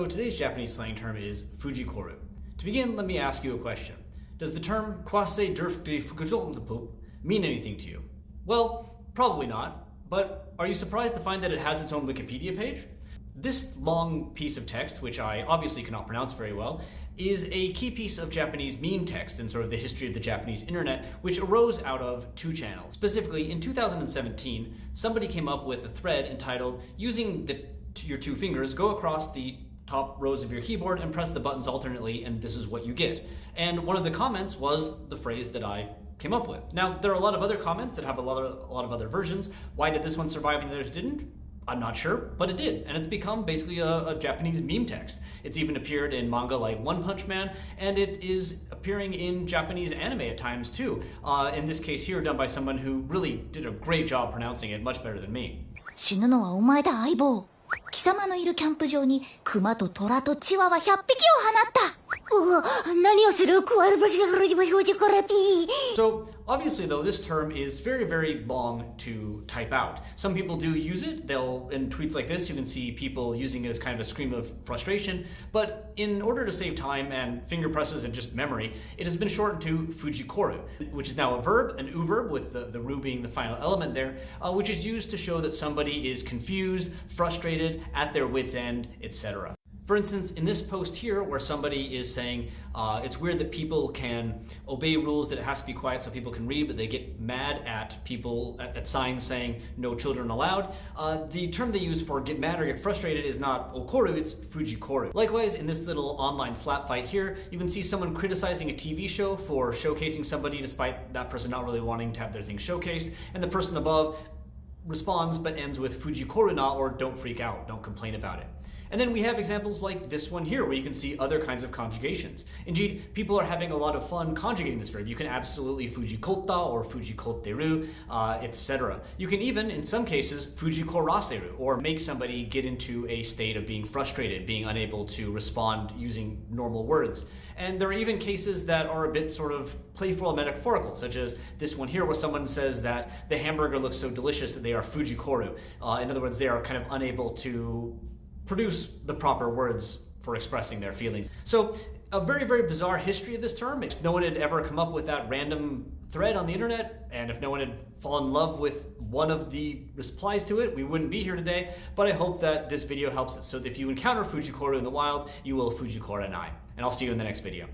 So today's Japanese slang term is Fujikoru. To begin, let me ask you a question. Does the term kwase durfte fukujolpup mean anything to you? Well, probably not, but are you surprised to find that it has its own Wikipedia page? This long piece of text, which I obviously cannot pronounce very well, is a key piece of Japanese meme text in sort of the history of the Japanese internet, which arose out of two channels. Specifically, in 2017, somebody came up with a thread entitled, "Using your two fingers, go across the top rows of your keyboard and press the buttons alternately, and this is what you get." And one of the comments was the phrase that I came up with. Now, there are a lot of other comments that have a lot of other versions. Why did this one survive and the others didn't? I'm not sure, but it did, and it's become basically a Japanese meme text. It's even appeared in manga like One Punch Man, and it is appearing in Japanese anime at times too. In this case here, done by someone who really did a great job pronouncing it, much better than me. 死ぬのはお前だ相棒。貴様のいるキャンプ場にクマとトラとチワワ100匹を放った。うわ、何をする？クワルバシがフジフジコラピー。 So obviously though, this term is very, very long to type out. Some people do use it. In tweets like this, you can see people using it as kind of a scream of frustration. But in order to save time and finger presses and just memory, it has been shortened to Fujikoru, which is now a verb, an u verb with the ru being the final element there, which is used to show that somebody is confused, frustrated, at their wit's end, etc. For instance, in this post here where somebody is saying it's weird that people can obey rules that it has to be quiet so people can read, but they get mad at people, at signs saying no children allowed, the term they use for get mad or get frustrated is not okoru, it's fujikoru. Likewise, in this little online slap fight here, you can see someone criticizing a TV show for showcasing somebody despite that person not really wanting to have their thing showcased, and the person above responds but ends with fujikoru na, or don't freak out, don't complain about it. And then we have examples like this one here where you can see other kinds of conjugations. Indeed, people are having a lot of fun conjugating this verb. You can absolutely fujikota or fujikoteru, etc. You can even, in some cases, fujikoraseru, or make somebody get into a state of being frustrated, being unable to respond using normal words. And there are even cases that are a bit sort of playful and metaphorical, such as this one here where someone says that the hamburger looks so delicious that they are fujikoru. In other words, they are kind of unable to produce the proper words for expressing their feelings. So a very, very bizarre history of this term. If no one had ever come up with that random thread on the internet, and if no one had fallen in love with one of the replies to it, we wouldn't be here today. But I hope that this video helps it so that if you encounter Fujikoru in the wild, you will Fujikoranai. And I'll see you in the next video.